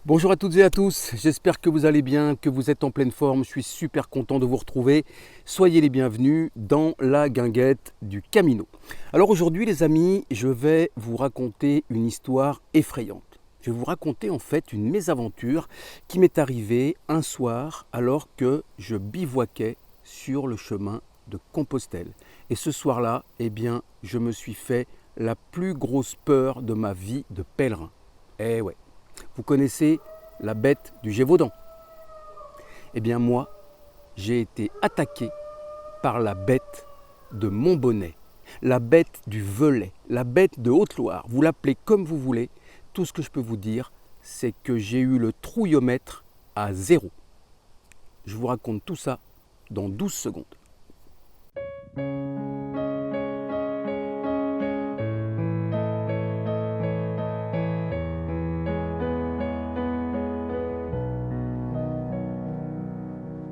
Bonjour à toutes et à tous, j'espère que vous allez bien, que vous êtes en pleine forme, je suis super content de vous retrouver. Soyez les bienvenus dans la guinguette du Camino. Alors aujourd'hui les amis, je vais vous raconter une histoire effrayante. Je vais vous raconter en fait une mésaventure qui m'est arrivée un soir alors que je bivouaquais sur le chemin de Compostelle. Et ce soir-là, je me suis fait la plus grosse peur de ma vie de pèlerin. Eh ouais. Vous connaissez la bête du Gévaudan? Eh bien moi, j'ai été attaqué par la bête de Montbonnet, la bête du Velay, la bête de Haute-Loire. Vous l'appelez comme vous voulez. Tout ce que je peux vous dire, c'est que j'ai eu le trouillomètre à 0. Je vous raconte tout ça dans 12 secondes.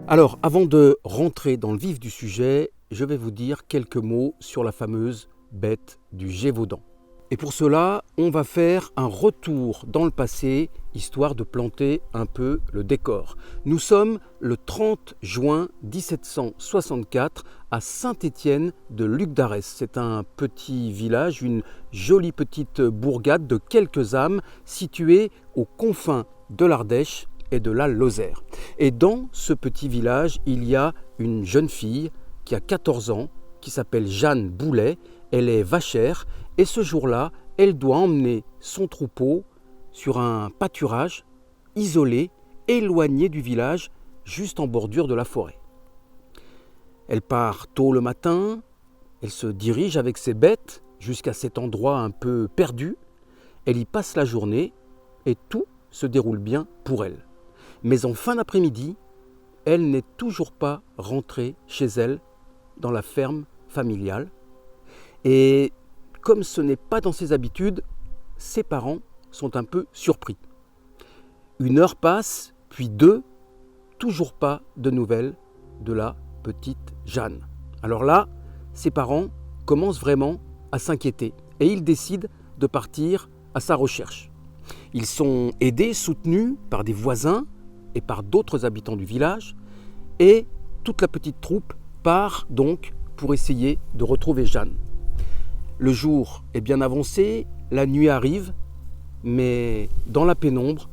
Alors, avant de rentrer dans le vif du sujet, je vais vous dire quelques mots sur la fameuse bête du Gévaudan. Et pour cela, on va faire un retour dans le passé, histoire de planter un peu le décor. Nous sommes le 30 juin 1764 à Saint-Étienne de Lugdarès. C'est un petit village, une jolie petite bourgade de quelques âmes située aux confins de l'Ardèche et de la Lozère. Et dans ce petit village, il y a une jeune fille qui a 14 ans, qui s'appelle Jeanne Boulet. Elle est vachère et ce jour-là, elle doit emmener son troupeau sur un pâturage isolé, éloigné du village, juste en bordure de la forêt. Elle part tôt le matin, elle se dirige avec ses bêtes jusqu'à cet endroit un peu perdu. Elle y passe la journée et tout se déroule bien pour elle. Mais en fin d'après-midi, elle n'est toujours pas rentrée chez elle dans la ferme familiale. Et comme ce n'est pas dans ses habitudes, ses parents sont un peu surpris. 1 heure passe, puis 2, toujours pas de nouvelles de la petite Jeanne. Alors là, ses parents commencent vraiment à s'inquiéter et ils décident de partir à sa recherche. Ils sont aidés, soutenus par des voisins et par d'autres habitants du village, et toute la petite troupe part donc pour essayer de retrouver Jeanne. Le jour est bien avancé, la nuit arrive, mais dans la pénombre,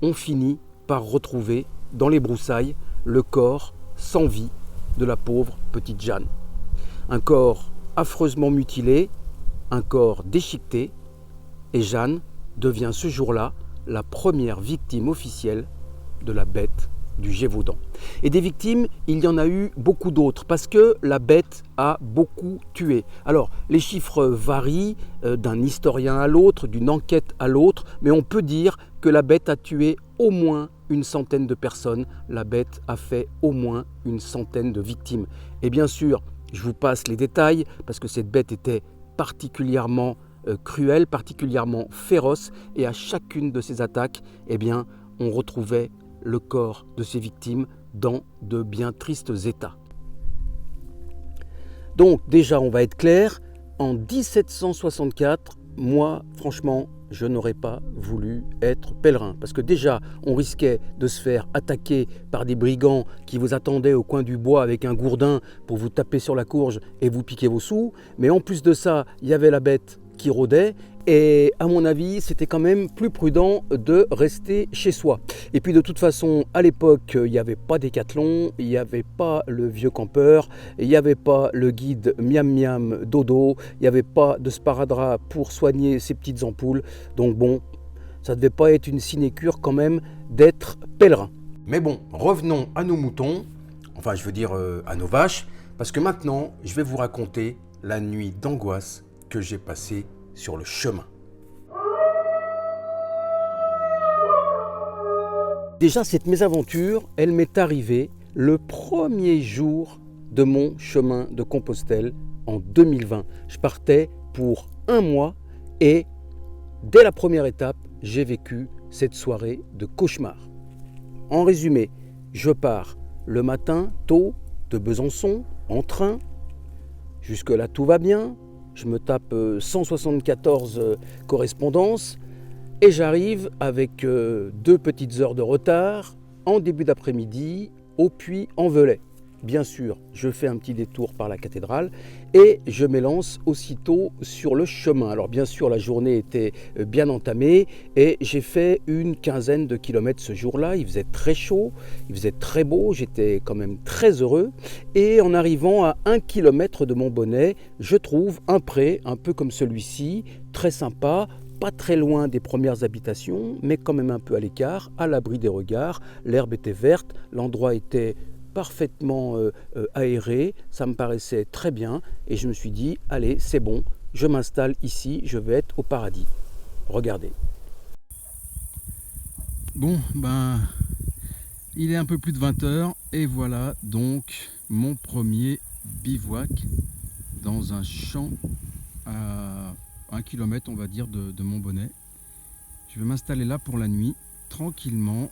on finit par retrouver dans les broussailles le corps sans vie de la pauvre petite Jeanne. Un corps affreusement mutilé, un corps déchiqueté, et Jeanne devient ce jour-là la première victime officielle de la bête du Gévaudan. Et des victimes, il y en a eu beaucoup d'autres parce que la bête a beaucoup tué. Alors, les chiffres varient d'un historien à l'autre, d'une enquête à l'autre, mais on peut dire que la bête a tué au moins une centaine de personnes. La bête a fait au moins une centaine de victimes. Et bien sûr, je vous passe les détails parce que cette bête était particulièrement cruelle, particulièrement féroce, et à chacune de ces attaques, on retrouvait le corps de ses victimes dans de bien tristes états. Donc déjà, on va être clair, en 1764, moi, franchement, je n'aurais pas voulu être pèlerin. Parce que déjà, on risquait de se faire attaquer par des brigands qui vous attendaient au coin du bois avec un gourdin pour vous taper sur la courge et vous piquer vos sous. Mais en plus de ça, il y avait la bête qui rôdait. Et à mon avis, c'était quand même plus prudent de rester chez soi. Et puis de toute façon, à l'époque, il n'y avait pas Décathlon, il n'y avait pas le vieux campeur, il n'y avait pas le guide miam miam dodo, il n'y avait pas de sparadrap pour soigner ces petites ampoules. Donc bon, ça ne devait pas être une sinécure quand même d'être pèlerin. Mais bon, revenons à nos moutons, enfin je veux dire à nos vaches, parce que maintenant, je vais vous raconter la nuit d'angoisse que j'ai passée sur le chemin. Déjà, cette mésaventure, elle m'est arrivée le premier jour de mon chemin de Compostelle en 2020. Je partais pour 1 mois et dès la première étape, j'ai vécu cette soirée de cauchemar. En résumé, je pars le matin tôt de Besançon en train. Jusque-là, tout va bien. Je me tape 174 correspondances. Et j'arrive avec 2 petites heures de retard en début d'après-midi au Puy-en-Velay. Bien sûr, je fais un petit détour par la cathédrale et je m'élance aussitôt sur le chemin. Alors bien sûr, la journée était bien entamée et j'ai fait une quinzaine de kilomètres ce jour-là. Il faisait très chaud, il faisait très beau, j'étais quand même très heureux. Et en arrivant à 1 kilomètre de Montbonnet, je trouve un pré, un peu comme celui-ci, très sympa, pas très loin des premières habitations, mais quand même un peu à l'écart, à l'abri des regards. L'herbe était verte, l'endroit était parfaitement aéré, ça me paraissait très bien et je me suis dit, allez, c'est bon, je m'installe ici, je vais être au paradis. Regardez. Bon, il est un peu plus de 20 h et voilà donc mon premier bivouac dans un champ à 1 kilomètre, on va dire, de Montbonnet. Je vais m'installer là pour la nuit, tranquillement.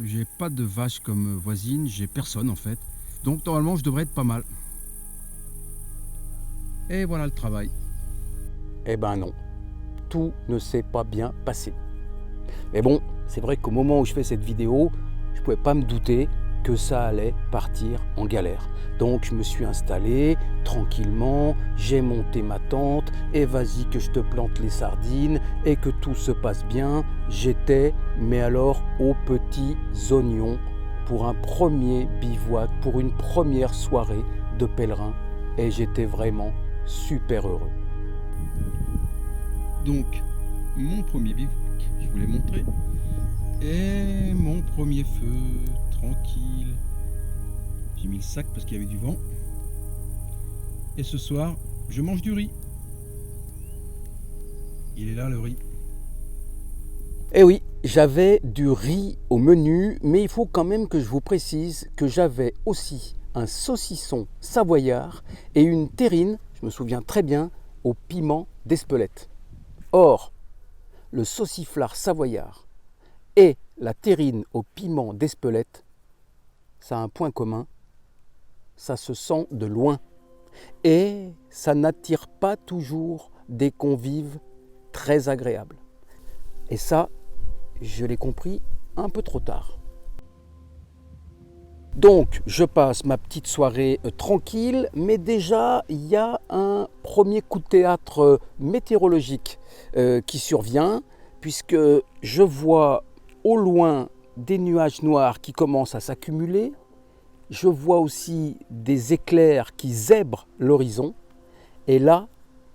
J'ai pas de vaches comme voisine, j'ai personne en fait. Donc normalement je devrais être pas mal. Et voilà le travail. Eh ben non, tout ne s'est pas bien passé. Mais bon, c'est vrai qu'au moment où je fais cette vidéo, je ne pouvais pas me douter que ça allait partir en galère. Donc je me suis installé tranquillement, j'ai monté ma tente et vas-y que je te plante les sardines et que tout se passe bien. J'étais, mais alors aux petits oignons pour un premier bivouac, pour une première soirée de pèlerin et j'étais vraiment super heureux. Donc mon premier bivouac, je vous l'ai montré, et mon premier feu tranquille. J'ai mis le sac parce qu'il y avait du vent. Et ce soir, je mange du riz. Il est là le riz. Eh oui, j'avais du riz au menu, mais il faut quand même que je vous précise que j'avais aussi un saucisson savoyard et une terrine, je me souviens très bien, au piment d'Espelette. Or, le sauciflard savoyard et la terrine au piment d'Espelette, ça a un point commun, ça se sent de loin et ça n'attire pas toujours des convives très agréables. Et ça, je l'ai compris un peu trop tard. Donc, je passe ma petite soirée tranquille, mais déjà, il y a un premier coup de théâtre météorologique qui survient, puisque je vois au loin des nuages noirs qui commencent à s'accumuler. Je vois aussi des éclairs qui zèbrent l'horizon. Et là,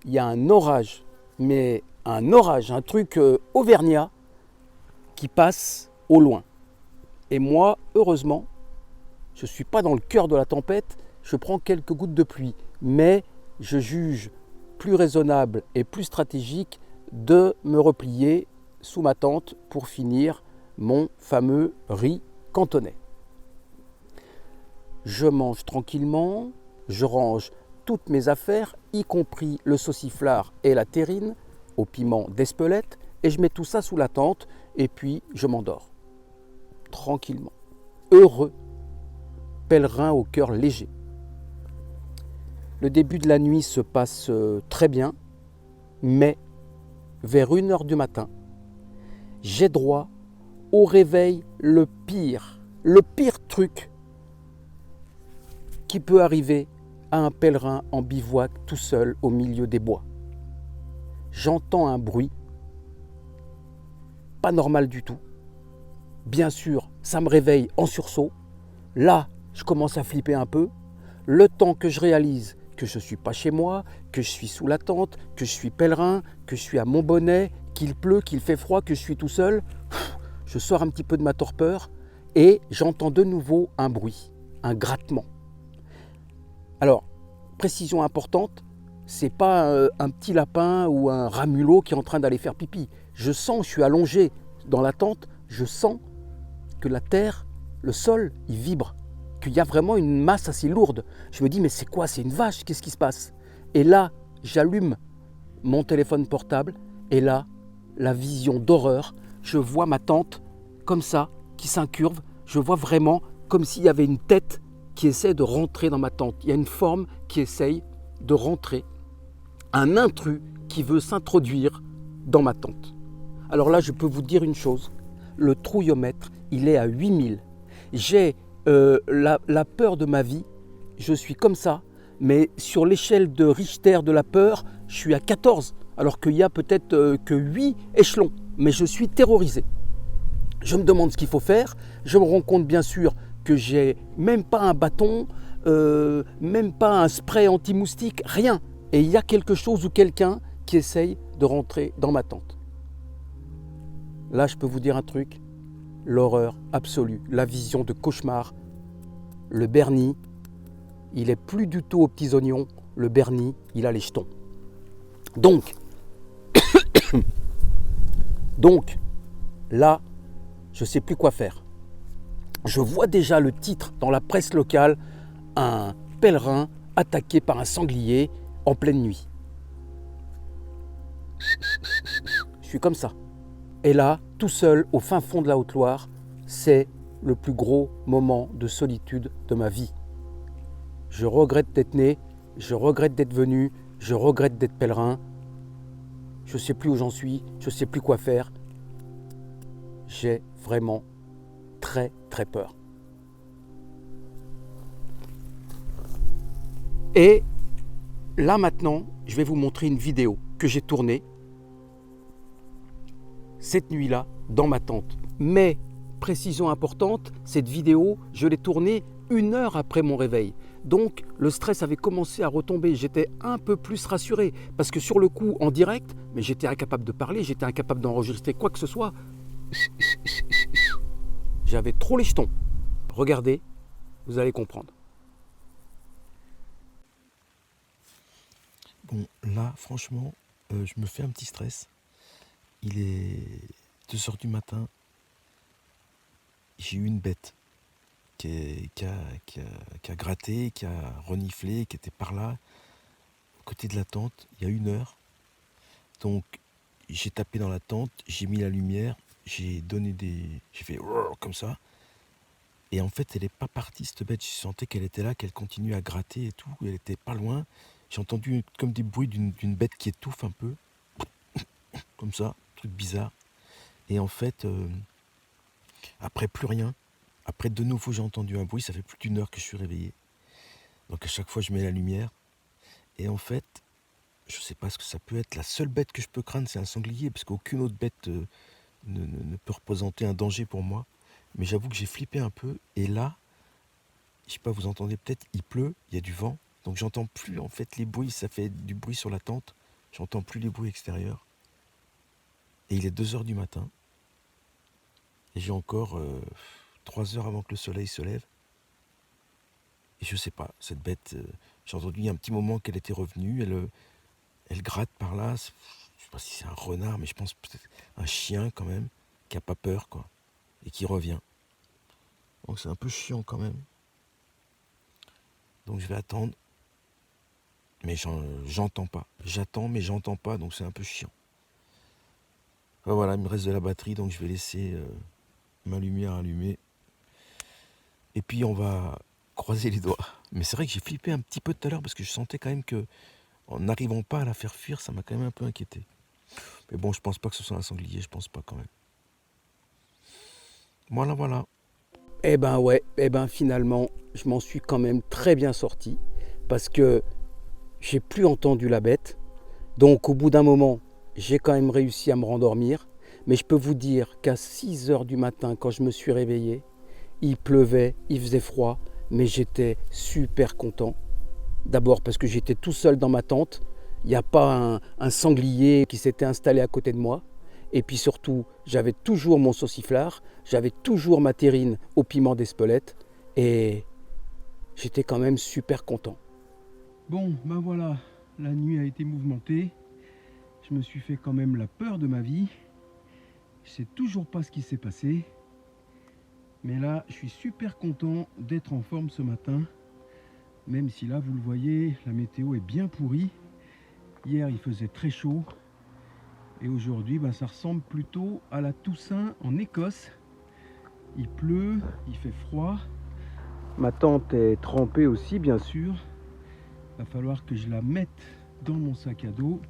il y a un orage, mais un orage, un truc auvergnat qui passe au loin. Et moi, heureusement, je ne suis pas dans le cœur de la tempête, je prends quelques gouttes de pluie. Mais je juge plus raisonnable et plus stratégique de me replier sous ma tente pour finir mon fameux riz cantonais. Je mange tranquillement, je range toutes mes affaires, y compris le sauciflard et la terrine au piment d'Espelette, et je mets tout ça sous la tente et puis je m'endors. Tranquillement, heureux, pèlerin au cœur léger. Le début de la nuit se passe très bien, mais vers 1 h du matin, j'ai droit au réveil le pire truc qui peut arriver à un pèlerin en bivouac tout seul au milieu des bois. J'entends un bruit, pas normal du tout. Bien sûr, ça me réveille en sursaut. Là, je commence à flipper un peu. Le temps que je réalise que je ne suis pas chez moi, que je suis sous la tente, que je suis pèlerin, que je suis à Montbonnet, qu'il pleut, qu'il fait froid, que je suis tout seul, je sors un petit peu de ma torpeur et j'entends de nouveau un bruit, un grattement. Alors, précision importante, c'est pas un petit lapin ou un rat mulot qui est en train d'aller faire pipi. Je sens, je suis allongé dans la tente, je sens que la terre, le sol, il vibre, qu'il y a vraiment une masse assez lourde. Je me dis, mais c'est quoi? C'est une vache? Qu'est-ce qui se passe? Et là, j'allume mon téléphone portable et là, la vision d'horreur, je vois ma tente comme ça, qui s'incurve. Je vois vraiment comme s'il y avait une tête qui essaie de rentrer dans ma tente. Il y a une forme qui essaye de rentrer, un intrus qui veut s'introduire dans ma tente. Alors là, je peux vous dire une chose. Le trouillomètre, il est à 8000. J'ai la peur de ma vie. Je suis comme ça. Mais sur l'échelle de Richter de la peur, je suis à 14. Alors qu'il y a peut-être que 8 échelons. Mais je suis terrorisé. Je me demande ce qu'il faut faire. Je me rends compte bien sûr que j'ai même pas un bâton, même pas un spray anti-moustique, rien. Et il y a quelque chose ou quelqu'un qui essaye de rentrer dans ma tente. Là, je peux vous dire un truc, l'horreur absolue, la vision de cauchemar. Le Bernie, il est plus du tout aux petits oignons. Le Bernie, il a les jetons. Donc, là, je ne sais plus quoi faire. Je vois déjà le titre dans la presse locale, un pèlerin attaqué par un sanglier en pleine nuit. Je suis comme ça. Et là, tout seul, au fin fond de la Haute-Loire, c'est le plus gros moment de solitude de ma vie. Je regrette d'être né, je regrette d'être venu, je regrette d'être pèlerin. Je ne sais plus où j'en suis, je ne sais plus quoi faire. J'ai vraiment très très peur. Et là maintenant, je vais vous montrer une vidéo que j'ai tournée cette nuit-là dans ma tente. Mais, précision importante, cette vidéo, je l'ai tournée 1 heure après mon réveil. Donc, le stress avait commencé à retomber. J'étais un peu plus rassuré. Parce que sur le coup, en direct, mais j'étais incapable de parler, j'étais incapable d'enregistrer quoi que ce soit. J'avais trop les jetons. Regardez, vous allez comprendre. Bon, là, franchement, je me fais un petit stress. Il est 2 heures du matin. J'ai eu une bête qui a gratté, qui a reniflé, qui était par là, à côté de la tente, il y a 1 heure. Donc, j'ai tapé dans la tente, j'ai mis la lumière, j'ai fait comme ça. Et en fait, elle n'est pas partie, cette bête. Je sentais qu'elle était là, qu'elle continuait à gratter et tout. Elle était pas loin. J'ai entendu comme des bruits d'une bête qui étouffe un peu. Comme ça, truc bizarre. Et en fait, après plus rien. Après de nouveau j'ai entendu un bruit, ça fait plus d'1 heure que je suis réveillé. Donc à chaque fois je mets la lumière. Et en fait, je sais pas ce que ça peut être. La seule bête que je peux craindre, c'est un sanglier, parce qu'aucune autre bête ne peut représenter un danger pour moi. Mais j'avoue que j'ai flippé un peu. Et là, je sais pas, vous entendez peut-être, il pleut, il y a du vent. Donc j'entends plus en fait les bruits, ça fait du bruit sur la tente. J'entends plus les bruits extérieurs. Et il est 2 heures du matin. Et j'ai encore 3 heures avant que le soleil se lève. Et je sais pas, cette bête, j'ai entendu il y a un petit moment qu'elle était revenue. Elle gratte par là. Je sais pas si c'est un renard, mais je pense peut-être un chien quand même, qui a pas peur, quoi. Et qui revient. Donc c'est un peu chiant quand même. Donc je vais attendre. Mais j'entends pas. J'attends, mais j'entends pas, donc c'est un peu chiant. Enfin, voilà, il me reste de la batterie, donc je vais laisser ma lumière allumée. Et puis on va croiser les doigts. Mais c'est vrai que j'ai flippé un petit peu tout à l'heure, parce que je sentais quand même que, en n'arrivant pas à la faire fuir, ça m'a quand même un peu inquiété. Mais bon, je pense pas que ce soit un sanglier, je pense pas quand même. Voilà. Eh ben ouais, finalement, je m'en suis quand même très bien sorti. Parce que j'ai plus entendu la bête. Donc au bout d'un moment, j'ai quand même réussi à me rendormir. Mais je peux vous dire qu'à 6 heures du matin, quand je me suis réveillé, il pleuvait, il faisait froid, mais j'étais super content. D'abord parce que j'étais tout seul dans ma tente. Il n'y a pas un sanglier qui s'était installé à côté de moi. Et puis surtout, j'avais toujours mon sauciflard, j'avais toujours ma terrine au piment d'Espelette. Et j'étais quand même super content. Bon, ben voilà, la nuit a été mouvementée. Je me suis fait quand même la peur de ma vie. Je sais toujours pas ce qui s'est passé. Mais là, je suis super content d'être en forme ce matin. Même si là, vous le voyez, la météo est bien pourrie. Hier, il faisait très chaud. Et aujourd'hui, ben, ça ressemble plutôt à la Toussaint en Écosse. Il pleut, il fait froid. Ma tente est trempée aussi, bien sûr. Il va falloir que je la mette dans mon sac à dos.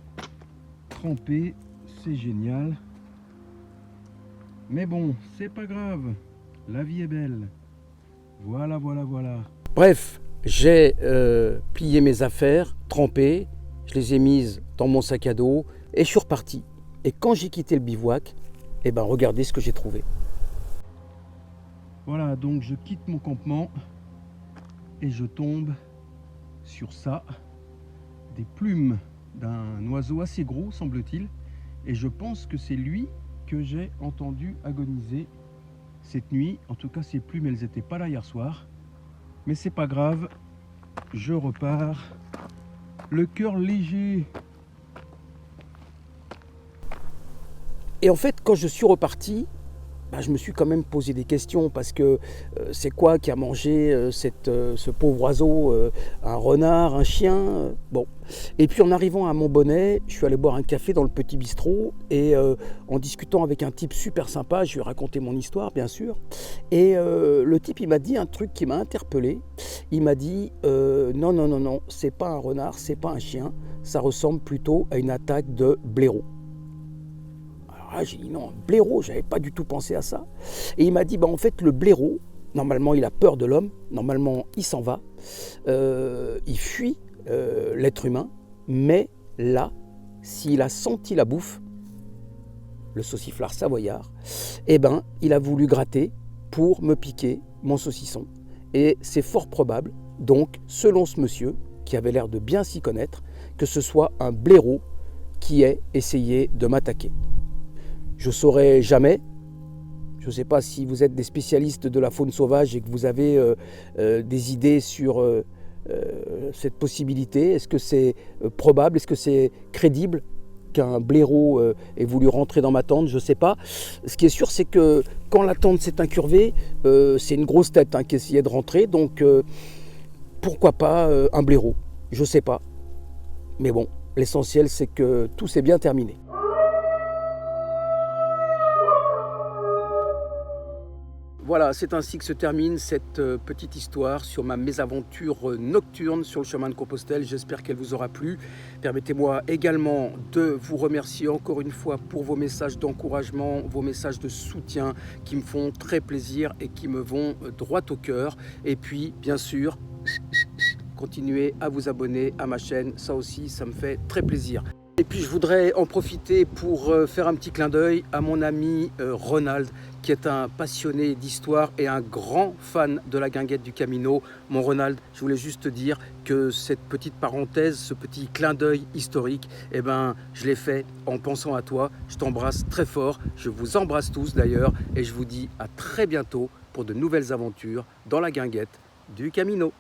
Trempée, c'est génial. Mais bon, c'est pas grave. La vie est belle. Voilà, voilà, voilà. Bref, j'ai plié mes affaires, trempées, je les ai mises dans mon sac à dos et je suis reparti. Et quand j'ai quitté le bivouac, eh ben regardez ce que j'ai trouvé. Voilà, donc je quitte mon campement et je tombe sur ça, des plumes d'un oiseau assez gros, semble-t-il. Et je pense que c'est lui que j'ai entendu agoniser cette nuit. En tout cas, ces plumes, elles n'étaient pas là hier soir. Mais c'est pas grave, je repars, le cœur léger. Et en fait, quand je suis reparti, je me suis quand même posé des questions parce que c'est quoi qui a mangé ce pauvre oiseau, un renard, un chien, bon. Et puis en arrivant à Montbonnet, je suis allé boire un café dans le petit bistrot et en discutant avec un type super sympa, je lui ai raconté mon histoire bien sûr. Et le type il m'a dit un truc qui m'a interpellé. Il m'a dit non, c'est pas un renard, c'est pas un chien, ça ressemble plutôt à une attaque de blaireau. Ah, j'ai dit non, blaireau, j'avais pas du tout pensé à ça. Et il m'a dit, en fait, le blaireau, normalement, il a peur de l'homme, normalement, il s'en va, il fuit l'être humain, mais là, s'il a senti la bouffe, le sauciflard savoyard, il a voulu gratter pour me piquer mon saucisson. Et c'est fort probable, donc, selon ce monsieur, qui avait l'air de bien s'y connaître, que ce soit un blaireau qui ait essayé de m'attaquer. Je ne saurais jamais, je ne sais pas si vous êtes des spécialistes de la faune sauvage et que vous avez des idées sur cette possibilité. Est-ce que c'est probable, est-ce que c'est crédible qu'un blaireau ait voulu rentrer dans ma tente? Je ne sais pas. Ce qui est sûr, c'est que quand la tente s'est incurvée, c'est une grosse tête qui essayait de rentrer. Donc pourquoi pas un blaireau? Je ne sais pas. Mais bon, l'essentiel, c'est que tout s'est bien terminé. Voilà, c'est ainsi que se termine cette petite histoire sur ma mésaventure nocturne sur le chemin de Compostelle. J'espère qu'elle vous aura plu. Permettez-moi également de vous remercier encore une fois pour vos messages d'encouragement, vos messages de soutien qui me font très plaisir et qui me vont droit au cœur. Et puis, bien sûr, continuez à vous abonner à ma chaîne. Ça aussi, ça me fait très plaisir. Et puis je voudrais en profiter pour faire un petit clin d'œil à mon ami Ronald, qui est un passionné d'histoire et un grand fan de la guinguette du Camino. Mon Ronald, je voulais juste te dire que cette petite parenthèse, ce petit clin d'œil historique, je l'ai fait en pensant à toi. Je t'embrasse très fort, je vous embrasse tous d'ailleurs, et je vous dis à très bientôt pour de nouvelles aventures dans la guinguette du Camino.